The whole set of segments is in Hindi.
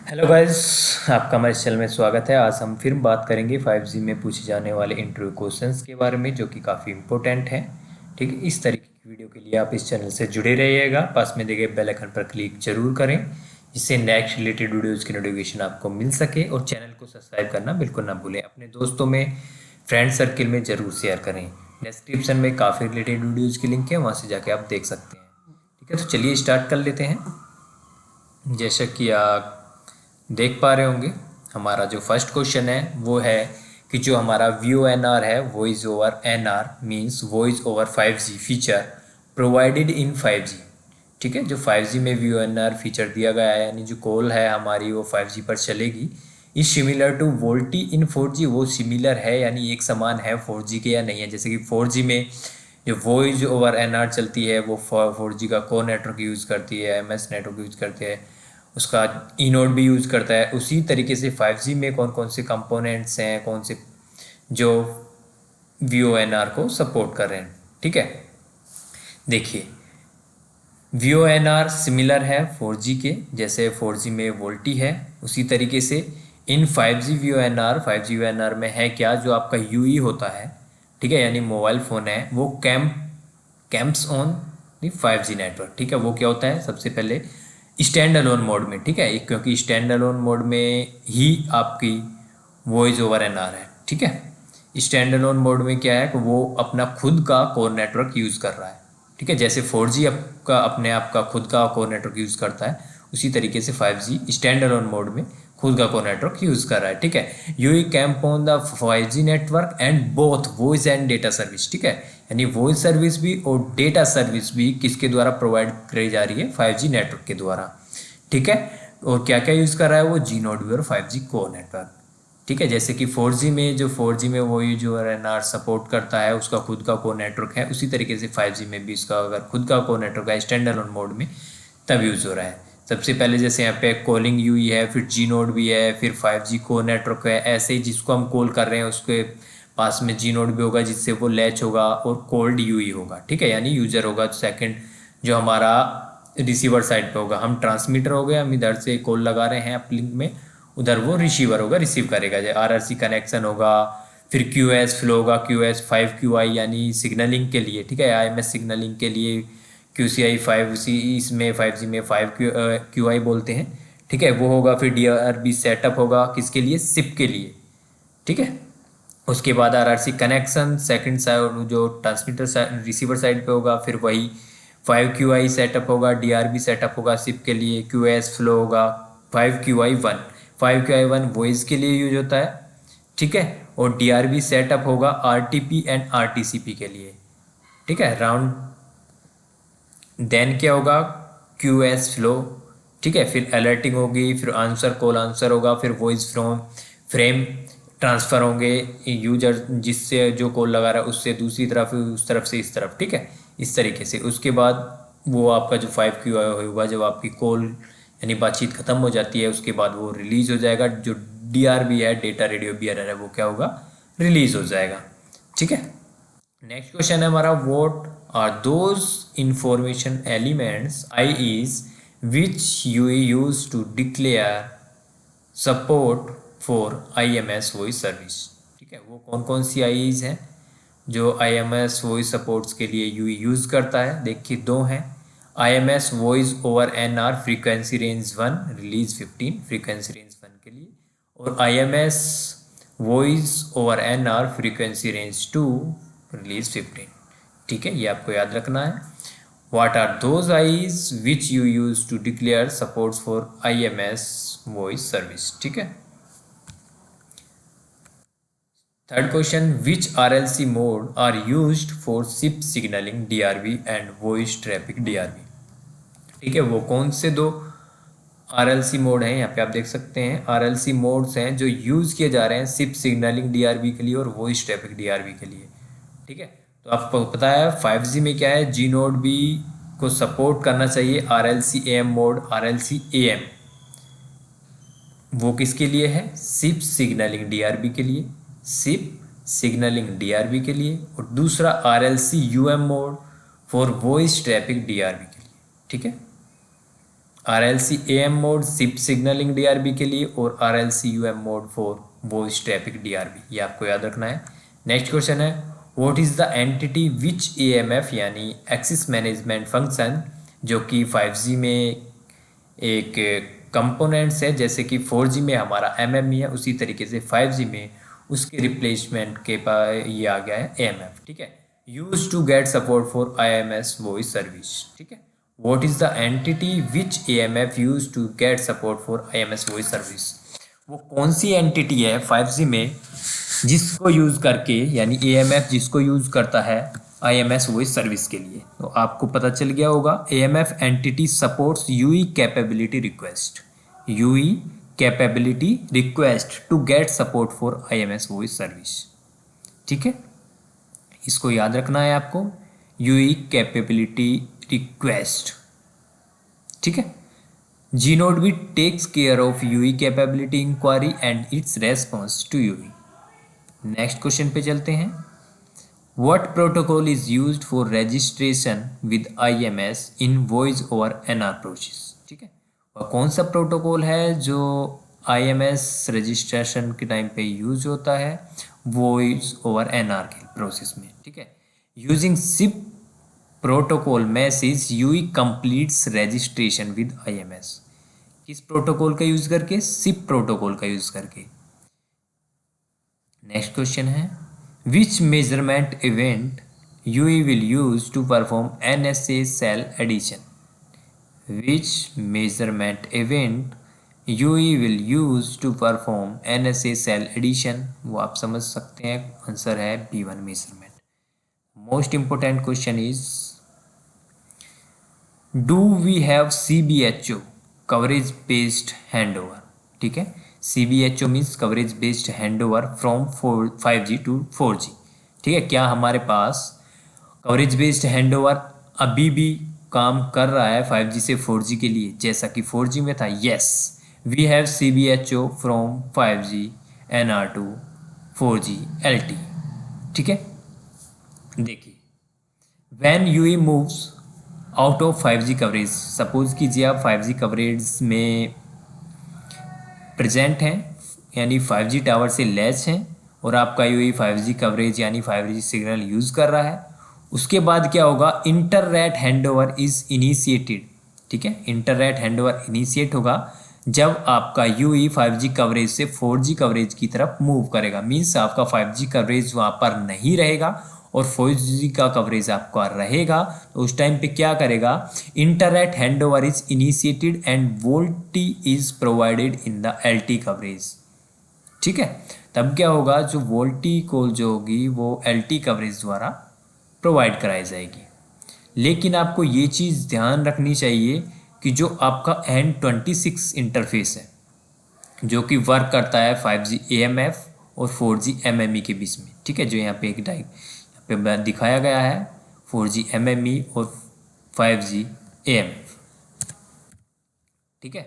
हेलो गाइस, आपका हमारे चैनल में स्वागत है। आज हम फिर बात करेंगे 5G में पूछे जाने वाले इंटरव्यू क्वेश्चंस के बारे में, जो कि काफ़ी इंपॉर्टेंट हैं। ठीक है, इस तरीके की वीडियो के लिए आप इस चैनल से जुड़े रहिएगा। पास में दिए गए बेल आइकन पर क्लिक जरूर करें, जिससे नेक्स्ट रिलेटेड वीडियोज़ की नोटिफिकेशन आपको मिल सके। और चैनल को सब्सक्राइब करना बिल्कुल ना भूलें। अपने दोस्तों में, फ्रेंड सर्किल में ज़रूर शेयर करें। डिस्क्रिप्शन में काफ़ी रिलेटेड वीडियोज़ की लिंक है, वहाँ से जाके आप देख सकते हैं। ठीक है, तो चलिए स्टार्ट कर लेते हैं। जैसा कि आप देख पा रहे होंगे, हमारा जो फर्स्ट क्वेश्चन है वो है कि जो हमारा VoNR है, voice over NR means voice over 5G feature provided in 5G। ठीक है, जो 5G में VoNR फीचर दिया गया है, यानी जो कॉल है हमारी वो 5G पर चलेगी, is similar to VoLTE in 4G। वो सिमिलर है यानी एक समान है 4G के या नहीं है। जैसे कि 4G में जो वॉइस ओवर एनआर चलती है वो 4G का कोर नेटवर्क यूज़ करती है, MS नेटवर्क यूज़ करती है, उसका ई नोड भी यूज़ करता है। उसी तरीके से 5G में कौन कौन से कंपोनेंट्स हैं, कौन से जो VoNR को सपोर्ट कर रहे हैं। ठीक है, देखिए VoNR सिमिलर है 4G के, जैसे 4G में वोल्टी है उसी तरीके से इन 5G VoNR में है क्या, जो आपका यूई होता है। ठीक है, यानी मोबाइल फ़ोन है वो camps on the 5G network. ठीक है, वो क्या होता है, सबसे पहले स्टैंड अलोन मोड में। ठीक है, क्योंकि स्टैंड अलोन मोड में ही आपकी वॉइस ओवर एनआर है। ठीक है, स्टैंड अलोन मोड में क्या है कि वो अपना खुद का कोर नेटवर्क यूज़ कर रहा है। ठीक है, जैसे 4G आपका अपने आप का खुद का कोर नेटवर्क यूज़ करता है, उसी तरीके से 5G स्टैंड अलोन मोड में खुद का कोर नेटवर्क यूज़ कर रहा है। ठीक है, you camp on the 5G network and both voice and data service. ठीक है, यानी वॉइस सर्विस भी और डेटा सर्विस भी किसके द्वारा प्रोवाइड करी जा रही है, 5G नेटवर्क के द्वारा। ठीक है, और क्या क्या यूज़ कर रहा है वो, जी नोड भी और 5G कोर नेटवर्क। ठीक है, जैसे कि 4G में जो 4G में वही जो एनआर सपोर्ट करता है, उसका खुद का कोर नेटवर्क है, उसी तरीके से 5G में भी उसका अगर खुद का कोर नेटवर्क है स्टैंड अलोन मोड में, तब यूज़ हो रहा है। सबसे पहले जैसे यहाँ पे कॉलिंग यूई है, फिर जी नोड भी है, फिर 5G कोर नेटवर्क है। ऐसे ही जिसको हम कॉल कर रहे हैं उसके पास में जी नोड भी होगा, जिससे वो लैच होगा, और कोल्ड यूई होगा। ठीक है, यानी यूजर होगा सेकंड, जो हमारा रिसीवर साइड पे होगा। हम ट्रांसमीटर हो गए, हम इधर से कॉल लगा रहे हैं अपलिंक में, उधर वो रिसीवर होगा, रिसीव करेगा। जैसे RRC कनेक्शन होगा, फिर QS फ्लो होगा, QS 5QI यानी सिग्नलिंग के लिए। ठीक है, IMS सिग्नलिंग के लिए QCI 5C, इसमें 5G में 5QI बोलते हैं। ठीक है, वो होगा। फिर DRB सेटअप होगा, किसके लिए, सिप के लिए। ठीक है, उसके बाद RRC कनेक्शन सेकंड साइड जो ट्रांसमीटर रिसीवर साइड पे होगा, फिर वही 5QI सेटअप होगा, DRB सेटअप होगा सिप के लिए, QS फ्लो होगा 5QI1। 5QI1 वॉइस के लिए यूज होता है। ठीक है, और DRB सेटअप होगा RTP एंड RTCP के लिए। ठीक है, राउंड देन क्या होगा, QS फ्लो। ठीक है, फिर अलर्टिंग होगी, फिर आंसर कॉल आंसर होगा, फिर वॉइस फ्रॉम फ्रेम ट्रांसफ़र होंगे, यूजर जिससे जो कॉल लगा रहा है उससे दूसरी तरफ, उस तरफ से इस तरफ। ठीक है, इस तरीके से। उसके बाद वो आपका जो 5QI होगा, जब आपकी कॉल यानी बातचीत ख़त्म हो जाती है, उसके बाद वो रिलीज़ हो जाएगा। जो DRB है, डेटा रेडियो बियरर है, वो क्या होगा, रिलीज़ हो जाएगा। ठीक है, नेक्स्ट क्वेश्चन है हमारा, what are those information elements IEs which you use to declare support for IMS voice service. ठीक है, वो कौन कौन सी IEs हैं जो IMS वॉइस सपोर्ट्स के लिए यूज़ करता है। देखिए दो हैं, IMS voice over NR frequency range 1 release 15 frequency range 1 के लिए, और IMS voice over NR frequency range 2 release 15। ठीक है, ये आपको याद रखना है। What are those IEs which you use to declare supports for IMS voice service। ठीक है, third question, which RLC mode are used for SIP signaling DRB and voice traffic DRB। ठीक है, वो कौन से दो RLC मोड हैं, यहाँ पे आप देख सकते हैं RLC मोड्स हैं जो यूज़ किए जा रहे हैं सिप सिग्नलिंग DRB के लिए और वॉइस ट्रैफिक DRB के लिए। ठीक है, तो आपको पता है 5G में क्या है, जी नोड भी को सपोर्ट करना चाहिए RLC AM mode, RLC AM वो किसके लिए है, सिप सिग्नलिंग DRB के लिए, सिप सिग्नलिंग DRB के लिए, और दूसरा RLC UM mode for voice traffic DRB के लिए। ठीक है, RLC AM mode SIP signalling DRB के लिए और RLC UM mode for voice traffic DRB, ये आपको याद रखना है। नेक्स्ट क्वेश्चन है what is the entity which AMF यानी एक्सिस मैनेजमेंट फंक्शन, जो कि 5G में एक कंपोनेंट्स है, जैसे कि 4G में हमारा MME है, उसी तरीके से 5G में उसके रिप्लेसमेंट के पास ये आ गया है AMF। ठीक है, use to get support for IMS voice service. ठीक है, what is the entity which AMF use to get support for IMS voice service, वो कौन सी एंटिटी है 5G में जिसको यूज करके, यानी AMF जिसको यूज करता है IMS वॉइस सर्विस के लिए। तो आपको पता चल गया होगा, AMF entity supports UE capability request, UE capability request to get support for IMS voice service. ठीक है, इसको याद रखना है आपको, UE कैपेबिलिटी रिक्वेस्ट। ठीक है, G-Node भी takes care of UE capability inquiry and its response to UE। Next question पे चलते हैं, what protocol is used for registration with IMS in voice over NR process. ठीक है, और कौन सा प्रोटोकॉल है जो IMS रजिस्ट्रेशन के टाइम पे यूज होता है वॉइस ओवर NR के प्रोसेस में। ठीक है, using SIP protocol message UE completes registration with IMS, किस प्रोटोकॉल का यूज करके, सिप प्रोटोकॉल का यूज करके। नेक्स्ट क्वेश्चन है which measurement event UE will use to perform NSA cell addition, which measurement event UE will use to perform NSA cell addition, वो आप समझ सकते हैं, आंसर है B1 measurement. Most important question is do we have CBHO coverage based handover. ठीक है, CBHO means coverage based handover from 5G to 4G। ठीक है, क्या हमारे पास कवरेज बेस्ड हैंडओवर अभी भी काम कर रहा है 5G से 4G के लिए जैसा कि 4G में था? Yes, we have CBHO from 5G NR to 4G LT। ठीक है, देखिए when UE moves out of 5G coverage, suppose कीजिए आप 5G कवरेज में प्रेजेंट हैं, यानी 5G टावर से लैच हैं और आपका UE 5G कवरेज यानी 5G सिग्नल यूज़ कर रहा है, उसके बाद क्या होगा, इंटररेट हैंडओवर इज़ इनिशिएटेड। ठीक है, इंटररेट हैंडओवर इनिशिएट होगा जब आपका UE 5G कवरेज से 4G कवरेज की तरफ मूव करेगा, मीन्स आपका 5G कवरेज वहाँ पर नहीं रहेगा और 4G का कवरेज आपका रहेगा। तो उस टाइम पे क्या करेगा, internet handover is initiated and VoLTE is provided in the LT coverage. ठीक है, तब क्या होगा, जो वोल्टी कॉल जो होगी वो LT कवरेज द्वारा प्रोवाइड कराई जाएगी। लेकिन आपको ये चीज़ ध्यान रखनी चाहिए कि जो आपका N26 इंटरफेस है जो कि वर्क करता है 5G AMF और 4G MME के बीच में। ठीक है, जो यहाँ पे एक पे दिखाया गया है 4G MME और 5G AMF। ठीक है,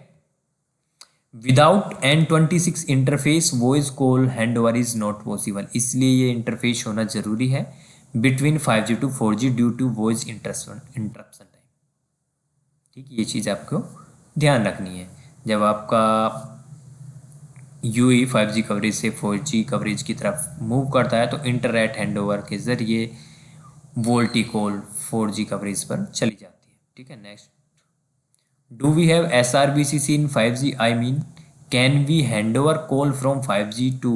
without N26 interface voice call handover is not possible, इसलिए ये इंटरफेस होना जरूरी है between 5G to 4G due to voice interruption time. ठीक, ये चीज़ आपको ध्यान रखनी है। जब आपका UE 5G कवरेज से 4G कवरेज की तरफ मूव करता है तो इंटरनेट हैंडओवर के ज़रिए वोल्टी कॉल 4G कवरेज पर चली जाती है। ठीक है, next, do we have SRVCC in 5G, I mean can we handover call from 5G to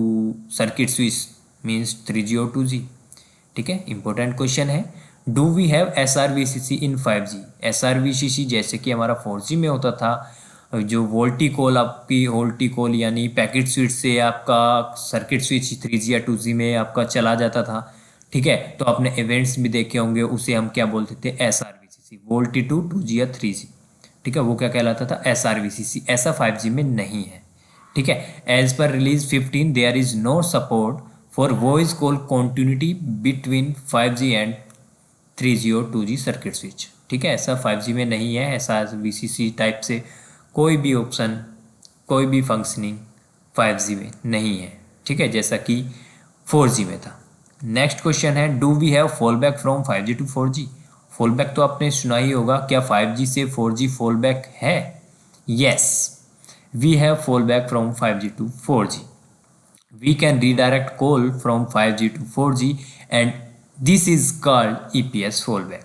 circuit switch means 3G और 2G। ठीक है, इंपॉर्टेंट क्वेश्चन है, do we have SRVCC in 5G। SRVCC जैसे कि हमारा 4G में होता था, जो वोल्टी कॉल आपकी वोल्टी कॉल यानी पैकेट स्विच से आपका सर्किट स्विच 3G या 2G में आपका चला जाता था। ठीक है, तो आपने इवेंट्स भी देखे होंगे, उसे हम क्या बोलते थे, SRVCC, वोल्टी टू 2G या 3G। ठीक है, वो क्या कहलाता था, SRVCC। ऐसा 5G में नहीं है। ठीक है, as per release 15 there is no support for voice call continuity between 5G and 3G और 2G सर्किट स्विच। ठीक है, ऐसा 5G में नहीं है, SRVCC टाइप से कोई भी ऑप्शन, कोई भी फंक्शनिंग 5G में नहीं है। ठीक है, जैसा कि 4G में था। नेक्स्ट क्वेश्चन है, do we have fall back from 5G to 4G। Fall back तो आपने सुना ही होगा, क्या 5G से 4G फॉल बैक है? Yes, we have fallback from 5G to 4G. We can redirect call from 5G to 4G and this is called EPS fallback.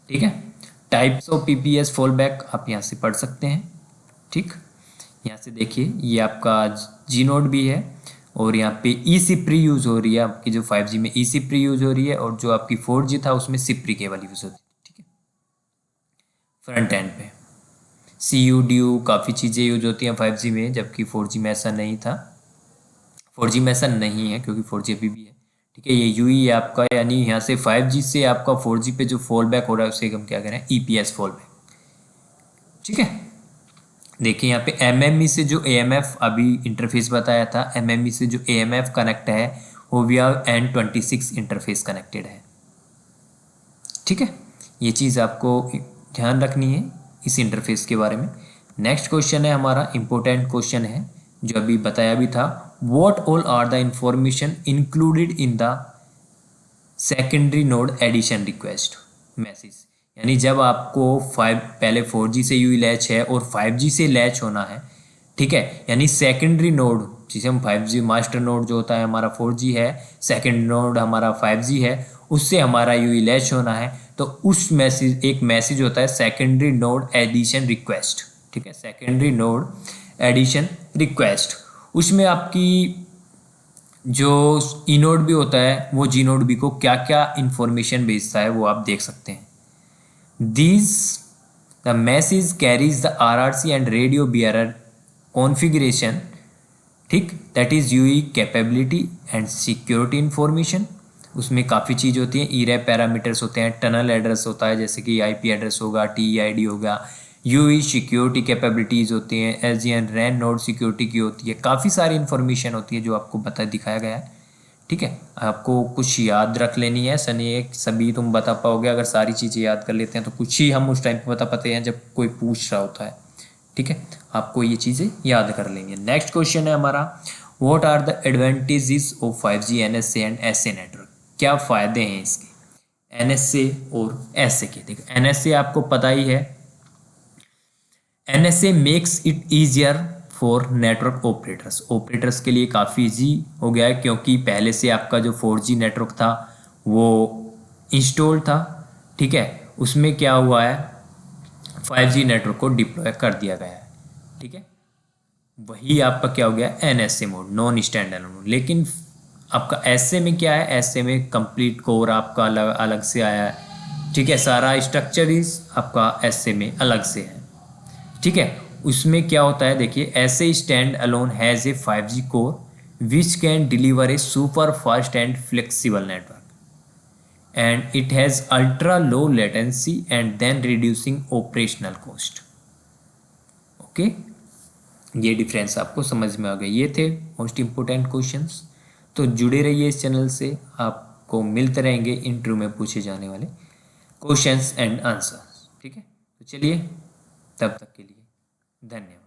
ठीक है, टाइप्स ऑफ EPS फॉलबैक आप यहाँ से पढ़ सकते हैं। ठीक, यहाँ से देखिए ये आपका जी नोड भी है और यहाँ पे ई सिप्री यूज़ हो रही है, आपकी जो 5G में ई सिप्री यूज़ हो रही है और जो आपकी 4G था उसमें सिप्री केबल यूज़ होती है। ठीक है, फ्रंट एंड पे CU काफ़ी चीज़ें यूज होती हैं 5G में, जबकि 4G में ऐसा नहीं था। 4G में ऐसा नहीं है क्योंकि 4G अभी भी है। ठीक है, ये UE है आपका, यानी यहाँ से 5G से आपका 4G पे जो फॉल बैक हो रहा है उसे हम क्या कह रहे हैं, EPS फॉल बैक। ठीक है, देखिए यहाँ पे MME से जो AMF अभी इंटरफेस बताया था, MME से जो AMF कनेक्ट है वो via N26 इंटरफेस कनेक्टेड है। ठीक है, ये चीज़ आपको ध्यान रखनी है इस इंटरफेस के बारे में। नेक्स्ट क्वेश्चन है हमारा, इंपॉर्टेंट क्वेश्चन है जो अभी बताया भी था, what all are the information included in the secondary node addition request message. यानी जब आपको पहले 4G से यूई लैच है और 5G से लैच होना है, ठीक है, यानी सेकेंडरी नोड जिसे हम 5G मास्टर नोड जो होता है हमारा 4G है, सेकेंड नोड हमारा 5G है, उससे हमारा यूई लैच होना है तो उस मैसेज, एक मैसेज होता है सेकेंडरी नोड एडिशन रिक्वेस्ट। ठीक है, सेकेंडरी नोड एडिशन रिक्वेस्ट, उसमें आपकी जो ई नोड भी होता है वो जी नोड बी को क्या क्या इंफॉर्मेशन भेजता है वो आप देख सकते हैं। These the message carries the RRC and radio bearer configuration, ठीक, that is UE capability and security information। उसमें काफ़ी चीज़ होती है, ERAP पैरामीटर्स होते हैं, टनल एड्रेस होता है जैसे कि IP एड्रेस होगा, TEID होगा, UE सिक्योरिटी कैपेबिलिटीज़ होती हैं, SDN रैन नोड सिक्योरिटी की होती है, काफ़ी सारी इन्फॉर्मेशन होती है जो आपको दिखाया गया है। ठीक है, आपको कुछ याद रख लेनी है, ऐसा नहीं है सभी तुम बता पाओगे। अगर सारी चीज़ें याद कर लेते हैं तो कुछ ही हम उस टाइम पे बता पाते हैं जब कोई पूछ रहा होता है। ठीक है, आपको ये चीज़ें याद कर लेंगे। नेक्स्ट क्वेश्चन है हमारा, what are the advantages of 5G NSA and SA network. क्या फ़ायदे हैं इसके NSA और SA के। देखो NSA आपको पता ही है, NSA makes it easier for network operators के लिए काफ़ी ईजी हो गया है क्योंकि पहले से आपका जो 4G नेटवर्क था वो इंस्टॉल था। ठीक है, उसमें क्या हुआ है, 5G नेटवर्क को डिप्लॉय कर दिया गया है। ठीक है, वही आपका क्या हो गया, NSA mode, non stand alone. लेकिन आपका SA में क्या है, SA में कंप्लीट कोर आपका अलग से आया है। ठीक है, सारा स्ट्रक्चर इस आपका SA में अलग से है। ठीक है, उसमें क्या होता है, देखिए ऐसे stand alone has a 5G core which can deliver a super fast and flexible network and it has ultra low latency and then reducing operational cost. Okay, ये डिफरेंस आपको समझ में आ गया। ये थे मोस्ट इम्पोर्टेंट क्वेश्चंस। तो जुड़े रहिए इस चैनल से, आपको मिलते रहेंगे इंटरव्यू में पूछे जाने वाले क्वेश्चंस एंड आंसर्स। ठीक है, तो चलिए तब तक के लिए धन्यवाद।